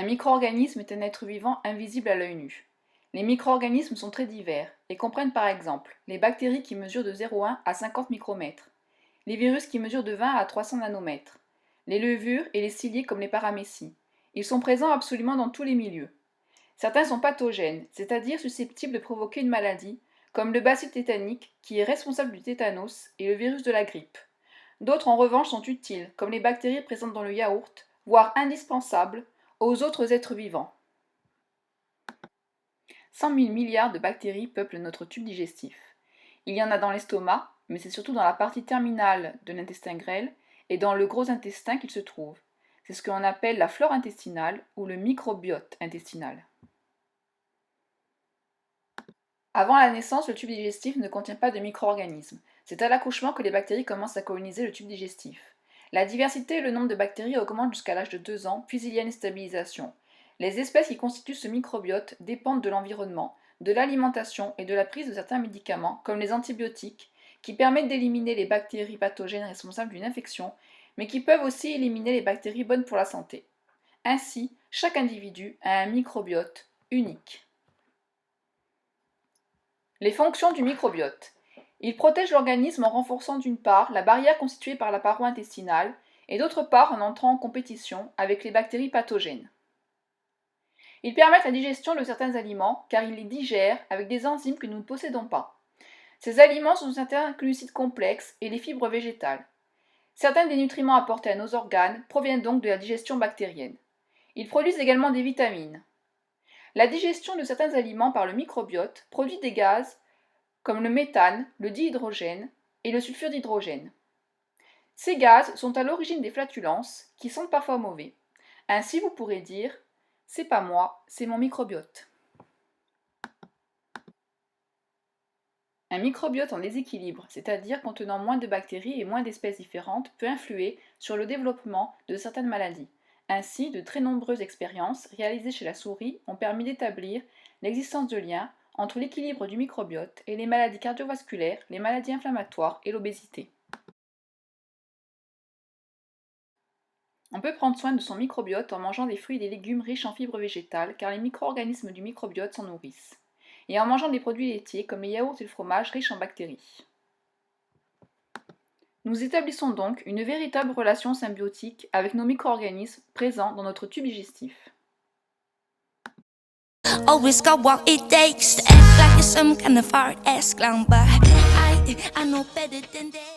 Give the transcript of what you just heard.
Un micro-organisme est un être vivant invisible à l'œil nu. Les micro-organismes sont très divers et comprennent par exemple les bactéries qui mesurent de 0,1 à 50 micromètres, les virus qui mesurent de 20 à 300 nanomètres, les levures et les ciliés comme les paramécies. Ils sont présents absolument dans tous les milieux. Certains sont pathogènes, c'est-à-dire susceptibles de provoquer une maladie, comme le bacille tétanique qui est responsable du tétanos et le virus de la grippe. D'autres en revanche sont utiles, comme les bactéries présentes dans le yaourt, voire indispensables aux autres êtres vivants. 100 000 milliards de bactéries peuplent notre tube digestif. Il y en a dans l'estomac, mais c'est surtout dans la partie terminale de l'intestin grêle et dans le gros intestin qu'il se trouve. C'est ce qu'on appelle la flore intestinale ou le microbiote intestinal. Avant la naissance, le tube digestif ne contient pas de micro-organismes. C'est à l'accouchement que les bactéries commencent à coloniser le tube digestif. La diversité et le nombre de bactéries augmentent jusqu'à l'âge de 2 ans, puis il y a une stabilisation. Les espèces qui constituent ce microbiote dépendent de l'environnement, de l'alimentation et de la prise de certains médicaments, comme les antibiotiques, qui permettent d'éliminer les bactéries pathogènes responsables d'une infection, mais qui peuvent aussi éliminer les bactéries bonnes pour la santé. Ainsi, chaque individu a un microbiote unique. Les fonctions du microbiote. Il protège l'organisme en renforçant d'une part la barrière constituée par la paroi intestinale et d'autre part en entrant en compétition avec les bactéries pathogènes. Ils permettent la digestion de certains aliments car ils les digèrent avec des enzymes que nous ne possédons pas. Ces aliments sont certains glucides complexes et les fibres végétales. Certains des nutriments apportés à nos organes proviennent donc de la digestion bactérienne. Ils produisent également des vitamines. La digestion de certains aliments par le microbiote produit des gaz comme le méthane, le dihydrogène et le sulfure d'hydrogène. Ces gaz sont à l'origine des flatulences qui sentent parfois mauvais. Ainsi vous pourrez dire « c'est pas moi, c'est mon microbiote ». Un microbiote en déséquilibre, c'est-à-dire contenant moins de bactéries et moins d'espèces différentes, peut influer sur le développement de certaines maladies. Ainsi, de très nombreuses expériences réalisées chez la souris ont permis d'établir l'existence de liens entre l'équilibre du microbiote et les maladies cardiovasculaires, les maladies inflammatoires et l'obésité. On peut prendre soin de son microbiote en mangeant des fruits et des légumes riches en fibres végétales car les micro-organismes du microbiote s'en nourrissent, et en mangeant des produits laitiers comme les yaourts et le fromage riches en bactéries. Nous établissons donc une véritable relation symbiotique avec nos micro-organismes présents dans notre tube digestif. Always got what it takes to act like you're some kind of hard ass clown, but I know better than that.